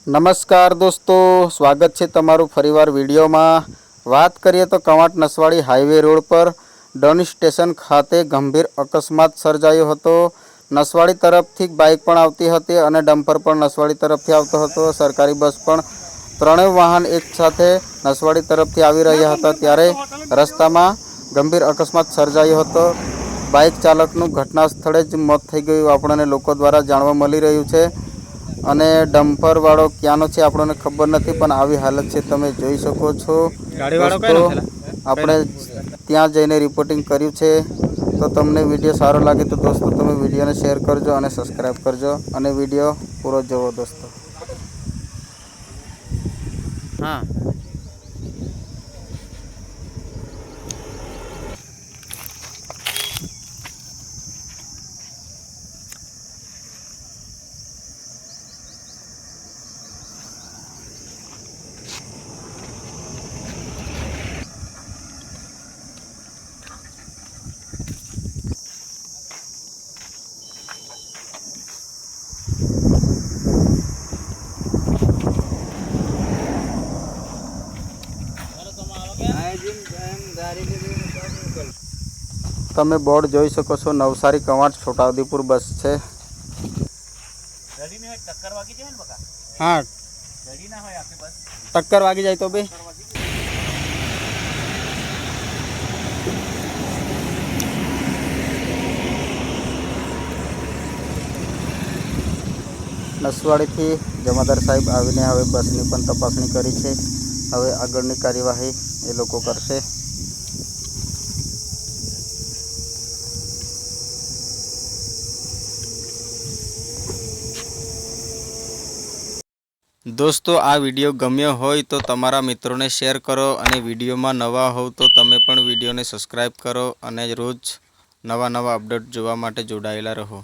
નમસ્કાર દોસ્તો, સ્વાગત છે તમારું ફરીવાર વિડીયોમાં। વાત કરીએ તો કવાંટ નસવાડી હાઈવે રોડ પર ડોની સ્ટેશન ખાતે ગંભીર અકસ્માત સર્જાયો હતો। નસવાડી તરફથી બાઇક પણ આવતી હતી અને ડમ્પર પણ નસવાડી તરફથી આવતો હતો। સરકારી બસ પણ ત્રણેય વાહન એકસાથે નસવાડી તરફથી આવી રહ્યા હતા ત્યારે રસ્તામાં ગંભીર અકસ્માત સર્જાયો હતો। બાઇક ચાલકનું ઘટના સ્થળે જ મોત થઈ ગયું આપણને લોકો દ્વારા જાણવા મળી રહ્યું છે અને ડમ્પર વાળો ક્યાંનો છે આપણને ખબર નથી, પણ આવી હાલત છે તમે જોઈ શકો છો દોસ્તો। આપણે ત્યાં જઈને રિપોર્ટિંગ કર્યું છે। તો તમને વિડીયો સારો લાગે તો દોસ્તો તમે વિડીયોને શેર કરજો અને સબસ્ક્રાઈબ કરજો અને વિડીયો પૂરો જોવો દોસ્તો। હા, તમે બોર્ડ જોઈ શકો છો, નવસારી કવાંટ છોટાઉદેપુર બસ છે। હા, ટક્કર વાગી જાય તો બે નસવાડીથી જમાદાર સાહેબ આવીને હવે બસની પણ તપાસણી કરી છે। હવે આગળની કાર્યવાહી એ લોકો કરશે। દોસ્તો આ વિડીયો ગમ્યો હોય તો તમારા મિત્રોને શેર કરો અને વિડીયોમાં નવા હોવ તો તમે પણ વિડીયોને સબસ્ક્રાઈબ કરો અને રોજ નવા અપડેટ જોવા માટે જોડાયેલા રહો।